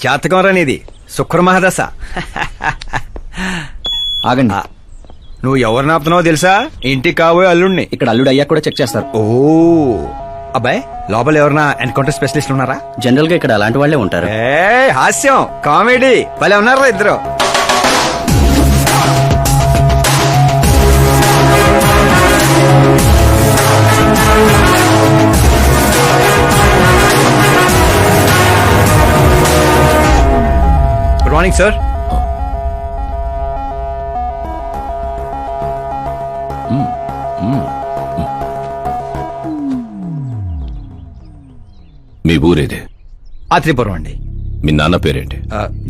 జాతకం రానిది శుక్ర మహాదశ. ఆగండి. నువ్వు ఎవరిని ఆపుతున్నావో తెలుసా? ఇంటికి కాబోయే అల్లుడిని. ఇక్కడ అల్లుడు అయ్యా కూడా చెక్ చేస్తారు. ఓ అబ్బాయి, లోపల ఎవరన్నా ఎన్కౌంటర్ స్పెషలిస్ట్ ఉన్నారా? జనరల్ గా ఇక్కడ అలాంటి వాళ్ళే ఉంటారు. హాస్యం కామెడీ భలే ఉన్నారా ఇద్దరు. Good morning sir. మీ ఊరేదే? ఆత్రిపురం అండి. మీ నాన్న పేరేంటి?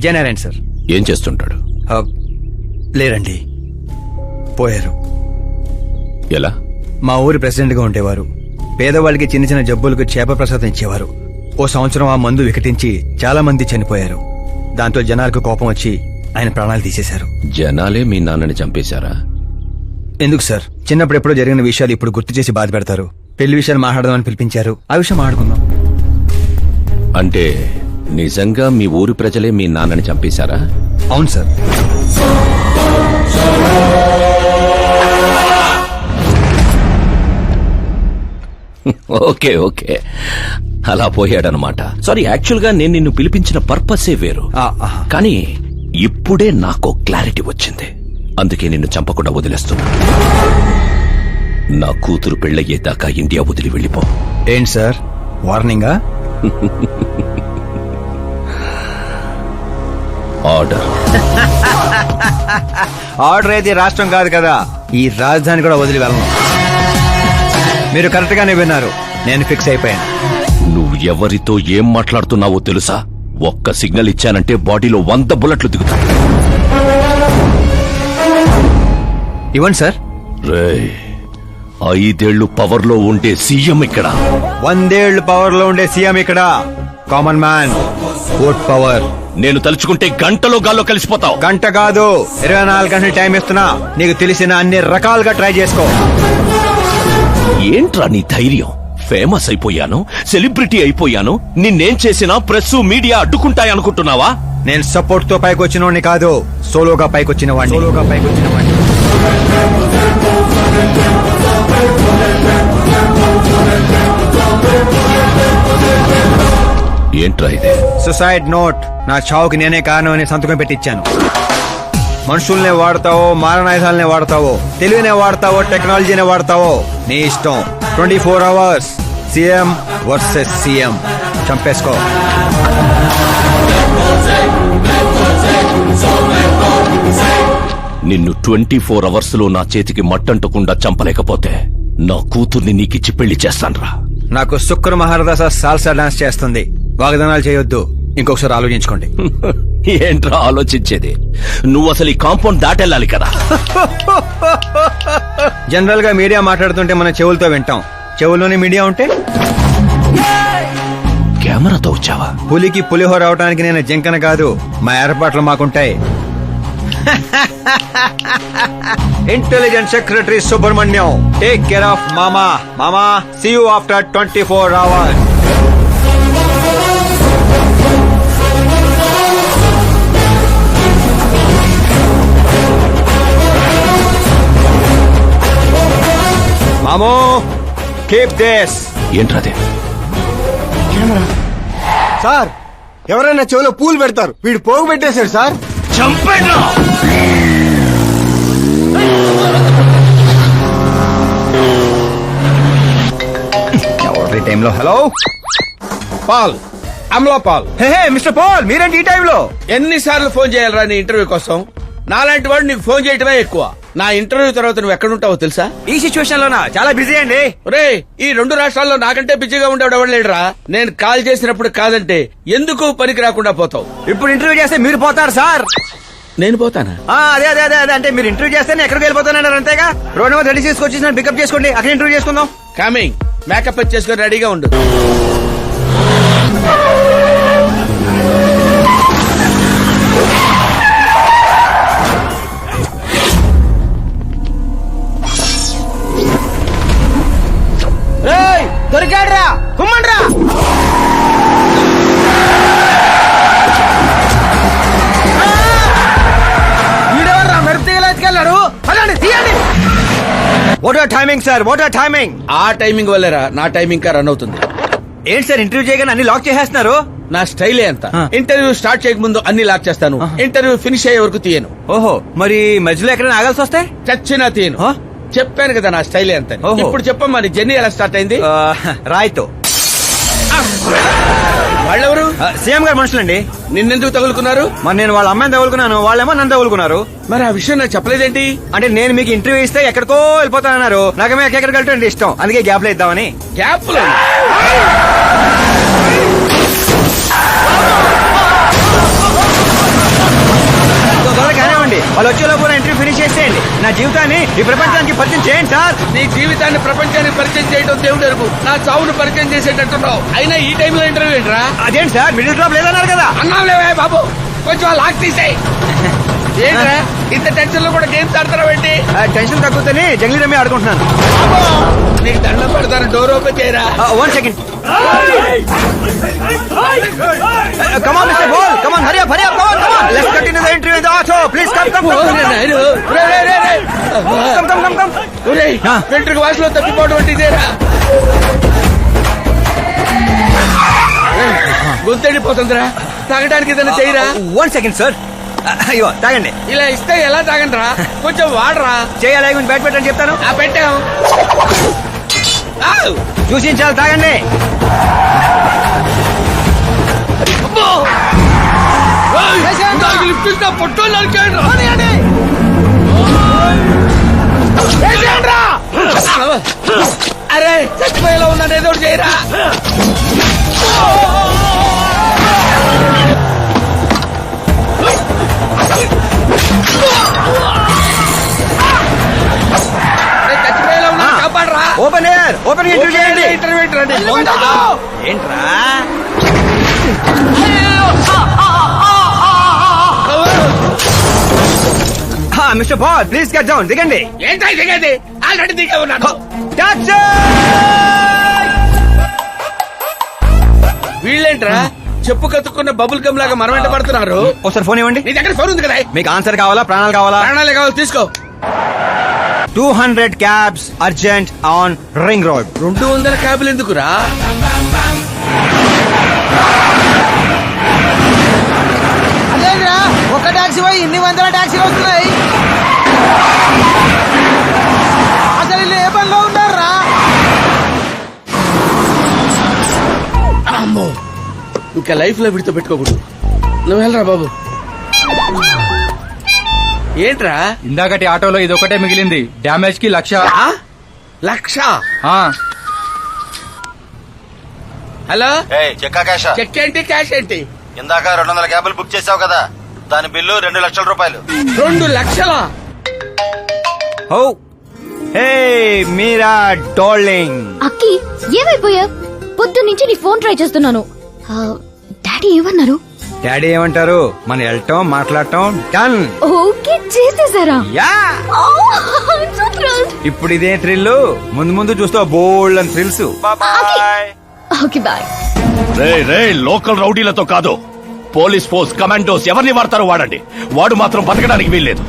జయనారాయణ సార్. ఏం చేస్తుంటాడు? లేరండి, పోయారు. ఎలా? మా ఊరి ప్రెసిడెంట్ గా ఉండేవారు. పేదవాళ్ళకి చిన్న చిన్న జబ్బులకు చేప ప్రసాదం ఇచ్చేవారు. ఓ సంవత్సరం ఆ మందు వికటించి చాలా మంది చనిపోయారు. దాంతో జనాలకు కోపం వచ్చి ఆయన ప్రాణాలు తీసేశారు. జనాలే మీ నాన్నని చంపేశారా? ఎందుకు సార్, చిన్నప్పుడు ఎప్పుడో జరిగిన విషయాలు ఇప్పుడు గుర్తు చేసి బాధ పెడతారు. పెళ్లి విషయాలు మాట్లాడదామని పిలిపించారు, ఆ విషయం మాట్లాడుకుందాం. అంటే నిజంగా మీ ఊరి ప్రజలే మీ నాన్నని చంపేశారా? అవును సార్. ఓకే ఓకే, అలా పోయాడనమాట. సారీ, యాక్చువల్ గా నేను నిన్ను పిలిపించిన పర్పసే వేరు. కానీ ఇప్పుడే నాకు క్లారిటీ వచ్చింది. అందుకే నిన్ను చంపకుండా వదిలేస్తున్నా. నా కూతురు పెళ్ళయ్యేదాకా ఇండియా వదిలి వెళ్ళిపో. ఏంటి సార్, వార్నింగా? ఆర్డర్. ఆర్డర్ అయితే రాష్ట్రం కాదు కదా, ఈ రాజధాని కూడా వదిలి వెళ్ళను. మీరు కరెక్ట్ గానే విన్నారు, నేను ఫిక్స్ అయిపోయాను. నువ్వు ఎవరితో ఏం మాట్లాడుతున్నావో తెలుసా? ఒక్క సిగ్నల్ ఇచ్చానంటే బాడీలో 100 బుల్లెట్లు దిగుతాయి. ఇవ్వండి సార్. రేయ్, 5 ఏళ్లు పవర్ లో ఉండే సీఎం ఇక్కడ. 100 ఏళ్లు పవర్ లో ఉండే సీఎం ఇక్కడ. Common man, vote power. నేను తలుచుకుంటే గంటలో గాల్లో కలిసిపోతావు. గంట కాదు, 24 గంటలు టైం ఇస్తున్నా. నీకు తెలిసిన అన్ని రకాలుగా ట్రై చేసుకో. ఏంట్రా నీ ధైర్యం? ఫేమస్ అయిపోయాను, సెలబ్రిటీ అయిపోయాను, నిన్నేం చేసినా ప్రెస్ మీడియా అడ్డుకుంటాయనుకుంటున్నావా? నేను సపోర్ట్ తో పైకి వచ్చిన వాడిని కాదు, సోలోగా పైకి వచ్చిన వాడిని. ఏంట్రా ఇది? Suicide note. నా చావుకి నేనే కారణం అని సంతకం పెట్టించాను. మనుషుల్నే వాడతావో, మారణాయుధాలనే వాడతావో, తెలివినే వాడతావో, టెక్నాలజీనే వాడతావో, నీ ఇష్టం. 24 అవర్స్ సీఎం వర్సెస్ సీఎం. చంపేసుకో. నిన్ను 24 అవర్స్ లో నా చేతికి మట్టంటకుండా చంపలేకపోతే నా కూతుర్ని నీకిచ్చి పెళ్లి చేస్తాన్రా. నాకు శుక్ర మహారదశ సాల్సా డాన్స్ చేస్తుంది. వాగ్దానాలు చేయొద్దు, ఇంకొకసారి ఆలోచించుకోండి. ఏంట్రా ఆలోచించేది? నువ్వు అసలు ఈ కాంపౌండ్ దాటెళ్ళాలి కదా. జనరల్ గా మీడియా మాట్లాడుతుంటే మన చెవులతో వింటాం, చెవుల్లోనే మీడియా ఉంటే? కెమెరాతో వచ్చావా? పులికి పులిహోర అవటానికి నేను జింకన కాదు, మా ఏర్పాట్లు మాకుంటాయి. Intelligence secretary Subrahmanyam, take care of మామా. మామా, సీ యూ ఆఫ్టర్ 24 అవర్స్. మామో, కీప్ దిస్. ఏంట్రాదే? సార్, ఎవరైనా చెవులో పూలు పెడతారు, వీడు పోగు పెట్టేశాడు సార్. చంపేనా? ఎవరి టైంలో? Hello Paul, Amala Paul. Hey mister Paul, మీరేంటి ఈ టైంలో? ఎన్నిసార్లు ఫోన్ చేయాలరా నీ ఇంటర్వ్యూ కోసం? నాలాంటి వాడు నీకు ఫోన్ చేయటమే ఎక్కువ. నా ఇంటర్వ్యూ తర్వాత నువ్వు ఎక్కడుంటావో తెలుసా? ఈ సిచ్యువేషన్ లోనా? చాలా బిజీ అండి. రే, ఈ 2 రాష్ట్రాల్లో నాకంటే బిజీగా ఉండేవాడు ఎవడు లేడురా. నేను కాల్ చేసినప్పుడు కాదంటే ఎందుకు పనికి రాకుండా పోతావు. ఇప్పుడు ఇంటర్వ్యూ చేస్తే మీరు పోతారు సార్. నేను పోతానా? అదే అదే అదే అదే అంటే మీరు ఇంటర్వ్యూ చేస్తే నేను ఎక్కడికి వెళ్ళిపోతానన్నారు, అంతేగా? రోడ్ నెంబర్ 36 వచ్చి నన్ను పికప్ చేసుకోండి, అక్కడ ఇంటర్వ్యూ చేసుకుందాం. కమింగ్. మేకప్ చేసుకొని రెడీగా ఉండు. దొరికాడ్రా, కుమ్మండ్రా. What timing sir, what timing. ఆ టైమింగ్ వల్లేరా నా టైమింగ్ కా రన్ అవుతుంది. ఏంటి సార్ ఇంటర్వ్యూ చేయగానే అన్ని లాక్ చేసేస్తున్నారు? నా స్టైలే అంత. ఆ. ఇంటర్వ్యూ స్టార్ట్ చేయక ముందు అన్ని లాక్ చేస్తాను, ఇంటర్వ్యూ ఫినిష్ అయ్యే వరకు తీయను. ఓహో, మరి మధ్యలో ఎక్కడైనా ఆగాల్సి వస్తే? చచ్చినా తీయను. ఆ? చెప్పాను కదా నా స్టైలే అంత. ఓహో. ఇప్పుడు చెప్పమ్మా నీ జర్నీ ఎలా స్టార్ట్ అయింది? రాయ్తో. వాళ్ళెవరు? సీఎం గారు మనుషులండి. నిన్నెందుకు తగులుకున్నారు? మరి నేను వాళ్ళ అమ్మాయిని తగులుకున్నాను, వాళ్ళేమో నన్ను తగులుకున్నారు. మరి ఆ విషయం నాకు చెప్పలేదేంటి? అంటే నేను మీకు ఇంటర్వ్యూ ఇస్తే ఎక్కడికో వెళ్ళిపోతానన్నారు. నాకేమో ఎక్కడికి వెళ్ళటం ఇష్టం, అందుకే గ్యాప్ లో ఇద్దామని. గ్యాప్ త్వరగా కానివ్వండి, వాళ్ళు వచ్చేలోపు ఇంటర్వ్యూ ఫినిష్ చేసేయండి. నా జీవితాన్ని ఈ ప్రపంచానికి పరిచయం చేయండి సార్. నీ జీవితాన్ని ప్రపంచానికి పరిచయం చేయడం దేవుడు ఎరుగు. నా చావును పరిచయం చేసేటట్టున్నావు. అయినా ఈ టైంలో ఇంటర్వ్యూ ఏంట్రా? అదేంటి సార్, మిడిల్ డ్రాప్ లేదన్నారు కదా. అన్నావులేవే బాబు, కొంచెం లాక్ తీసేయి. ఏంట్రా ఇంత టెన్షన్ లో కూడా గేమ్స్ ఆడతారా ఏంటి? టెన్షన్ తగ్గుతూనే జంగ్లీ రమ్మి ఆడుకుంటున్నాను. నీకు దండం పెడతాను, డోర్ ఓపెన్ చేయరా. 1 second. Come on, Mr. Ball. Come on, hurry up, come on. Let's continue the interview in the auto. Please come. Come. వెంట్రుక వాసులో తప్పిపోవడం అంటే ఇదేరా? గొంతెండిపోతుందిరా, తాగడానికి ఏదైనా చేయరా. 1 second, sir. అయ్యో తాగండి. ఇలా ఇస్తే ఎలా తాగండిరా? కొంచెం వాడరా. చేయాలి, కొంచెం బ్యాట్ పెట్టని చెప్తాను. పెట్టాం. చూసించాలి, తాగండి. అరే చచ్చిపోయేలా ఉన్నాను, ఏదో ఒకటి చేయరా. చచ్చిపోయేలా ఉన్నా, కాపాడరా. ఓపెన్ ఇంటర్వ్యూ చేయండి. ఇంటర్వ్యూ ఏంట్రా? Mister ball, please get down. దిగండి. ఏంటో దిగేది? ఆల్రెడీ దిగే ఉన్నాను. Taxi! వీళ్ళేంట్రా చెప్పు కతుక్కున్న బబుల్ గమ్ లాగా మనం వెంట పడుతున్నారు? ఒకసారి ఫోన్ ఇవ్వండి. నీ దగ్గర ఫోన్ ఉంది కదా. మీకు ఆన్సర్ కావాలా, ప్రాణాలు కావాలా? ప్రాణాలే కావాలి, తీసుకో. 200 cabs urgent on ring road. 200 క్యాబులు ఎందుకురా? అదేరా ఒక టాక్సీ పోయి ఇన్ని వందల టాక్సీలు వస్తున్నాయి. అసలు వీళ్ళు ఏ పనిలో ఉన్నారా? అమ్మో, ఇంకా లైఫ్ లో విడితో పెట్టుకోకూడదు. నువ్వు వెళ్ళరా బాబు. ఏంట్రా? ఇందాకటి ఆటోలో ఇదొకటే మిగిలింది. డ్యామేజ్ కి 1,00,000. 1,00,000? హలో, చెక్కా క్యాషా? చెక్ ఏంటి, క్యాష్ ఏంటి? ఇందాక 200 క్యాబులు బుక్ చేసావు కదా, దాని బిల్లు 2 లక్షల రూపాయలు. 2 లక్షలా? ఓ హే మీరా డార్లింగ్. అక్కి ఏమైపోయా? పొద్దు నుంచి నీ ఫోన్ ట్రై చేస్తున్నాను. డాడీ ఏమన్నారు? డాడీ ఏమంటారు? మనం వెళ్ళటం, మాట్లాడటం డన్. ఓకే చేసేసారా? యా. So thrilled. ఇప్పుడు ఇదే థ్రిల్, ముందు చూస్తావు బోల్డ్ అని థ్రిల్స్. బాయ్. Okay bye. రే లోకల్ రౌడీలతో కాదు, పోలీస్ ఫోర్స్, కమాండోస్ ఎవరిని వాడతారో వాడండి. వాడు మాత్రం బతకడానికి వీల్లేదు.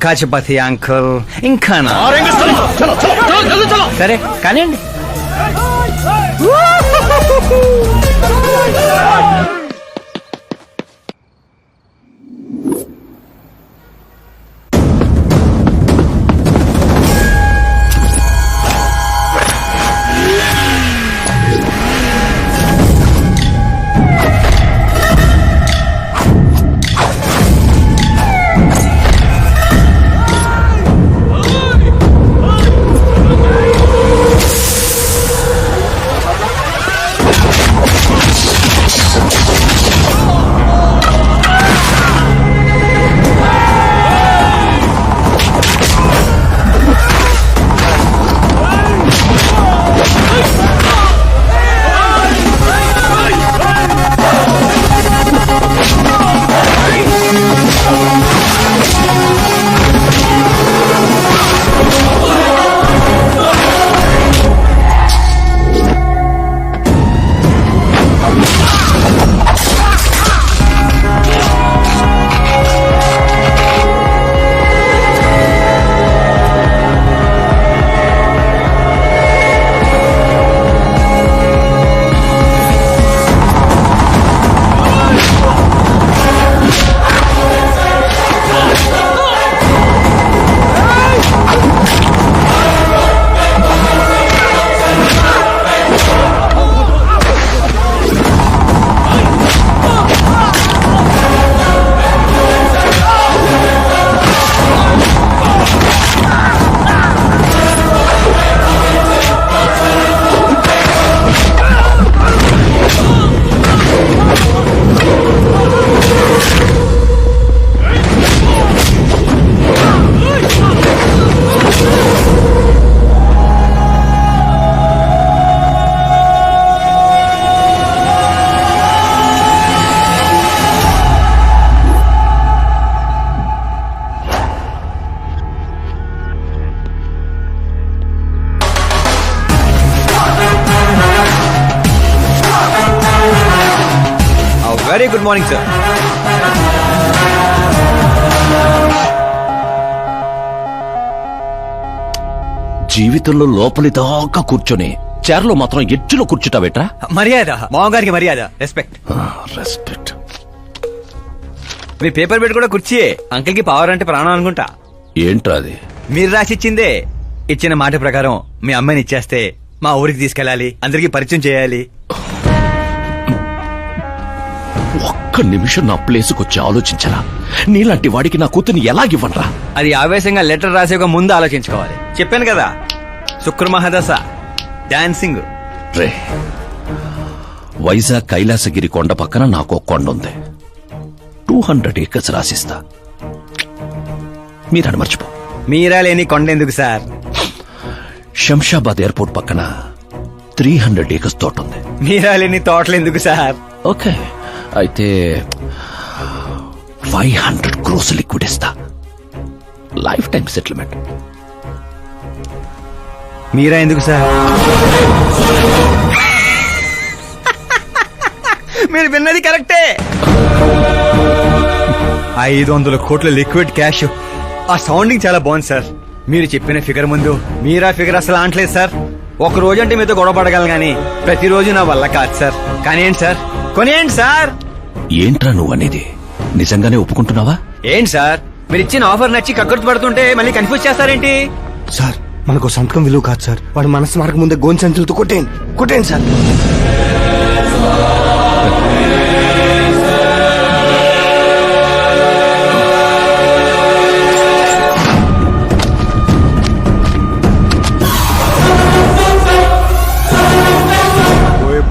కాచపతి అంకుల్ ఇంకా నా. సరే కానివ్వండి. Very good morning sir. జీవితంలో లోపలి దాకా కూర్చొని చైర్లో మాత్రం ఎడ్జ్లో కూర్చుంటావేట్రా? మర్యాద, మామగారికి మర్యాద, రెస్పెక్ట్. రెస్పెక్ట్. మీ పేపర్ పెట్టి కూడా కుర్చీయే. అంకిల్ కి పవర్ అంటే ప్రాణం అనుకుంటా. ఏంట్రా అది? మీరు రాసిచ్చిందే. ఇచ్చిన మాట ప్రకారం మీ అమ్మాయిని ఇచ్చేస్తే మా ఊరికి తీసుకెళ్ళాలి, అందరికీ పరిచయం చేయాలి. ఒక్క నిమిషం నా ప్లేసుకు వచ్చి ఆలోచించరా? నీలాంటి వాడికి నా కూతుర్ని ఎలాగివ్వనరా? అది ఆవేశంగా లెటర్ రాసే ఒక ముందు ఆలోచించుకోవాలి. చెప్పాను కదా, శుక్ర మహాదశ, డాన్సింగ్. రే, వైజాగ్ కైలాసగిరి కొండ పక్కన నాకు ఒక కొండ ఉంది. 200 acres రాసిస్తా. మీరని మర్చిపో. మీరా లేని కొండ ఎందుకు సార్? శంషాబాద్ ఎయిర్పోర్ట్ పక్కన 300 acres తోట ఉంది. మీరా లేని తోటలు ఎందుకు సార్? ఓకే, అయితే 500 crores లిక్విడ్ ఇస్తా. Lifetime settlement. మీరా ఎందుకు సార్? మీరు విన్నది కరెక్టే. 500 కోట్ల లిక్విడ్ క్యాష్. ఆ సౌండింగ్ చాలా బాగుంది సార్. మీరు చెప్పిన ఫిగర్ ముందు మీరా ఫిగర్ అసలు అంటలేదు సార్. ఒక రోజు అంటే మీతో గొడవ పడగలను గానీ ప్రతిరోజు నా వల్ల కాదు సార్. కానీ ఏంటి సార్, కొనేయండి సార్. ఏంట్రా నువ్వనేది? నిజంగానే ఒప్పుకుంటున్నావా? ఏంటి సార్, మీరు ఇచ్చిన ఆఫర్ నచ్చి కక్కుర్తి పడుతుంటే మళ్ళీ కన్ఫ్యూజ్ చేస్తారేంటి? సార్, మనకు సంతకం విలువ కాదు సార్. వాడు మనసు మార్గం ముందే గోన్ సంచులతో కొట్టేయండి సార్.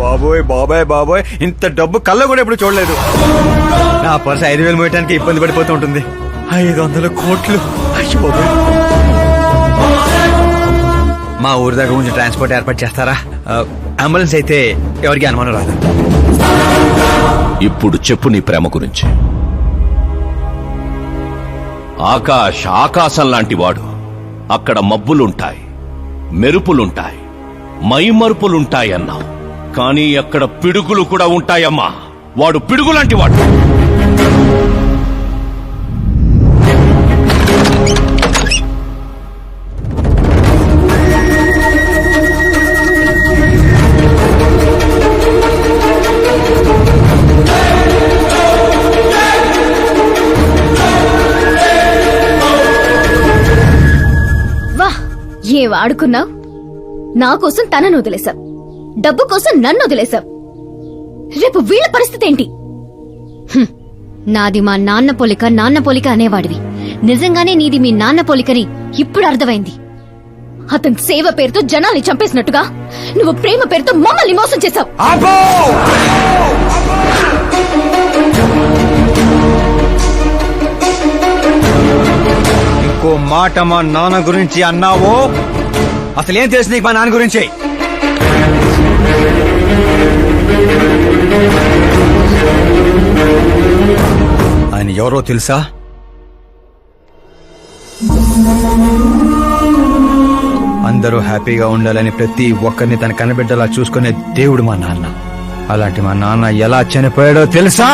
బాబోయ్ బాబాయ్ బాబోయ్, ఇంత డబ్బు కళ్ళ కూడా ఎప్పుడు చూడలేదు. నా పర్సు 5,000 మోయటానికి ఇబ్బంది పడిపోతూ ఉంటుంది. 500 కోట్లు. అయ్యో బాబోయ్. మా ఊరి దగ్గర కొంచెం ట్రాన్స్పోర్ట్ ఏర్పాటు చేస్తారా? అంబులెన్స్ అయితే ఎవరికి అనుమానం రాదు. ఇప్పుడు చెప్పు నీ ప్రేమ గురించి. ఆకాశం లాంటి వాడు. అక్కడ మబ్బులుంటాయి, మెరుపులుంటాయి, మైమరుపులుంటాయి అన్నావు. కానీ అక్కడ పిడుగులు కూడా ఉంటాయమ్మా. వాడు పిడుగులాంటి వాడు. వా, ఏం ఆడుకున్నావు? నా కోసం తనను వదిలేశావు, డబ్బు కోసం నన్ను వదిలేశావు. రేపు వీళ్ళ పరిస్థితి ఏంటి? నాది మా నాన్న పోలిక అనేవాడివి. నిజంగానే నీది మీ నాన్న పోలికని ఇప్పుడు అర్థమైంది. అతని సేవ పేరుతో జనాల్ని చంపేసినట్టుగా నువ్వు ప్రేమ పేరుతో మమ్మల్ని మోసం చేశావు. ఇంకో మాట మా నాన్న గురించి అన్నావో అసలేం తెలుసు నీకు మా నాన్న గురించి? ఆయన ఎవరో తెలుసా? అందరూ హ్యాపీగా ఉండాలని ప్రతి ఒక్కరిని తన కనబిడ్డలా చూసుకునే దేవుడు మా నాన్న. అలాంటి మా నాన్న ఎలా చనిపోయాడో తెలుసా?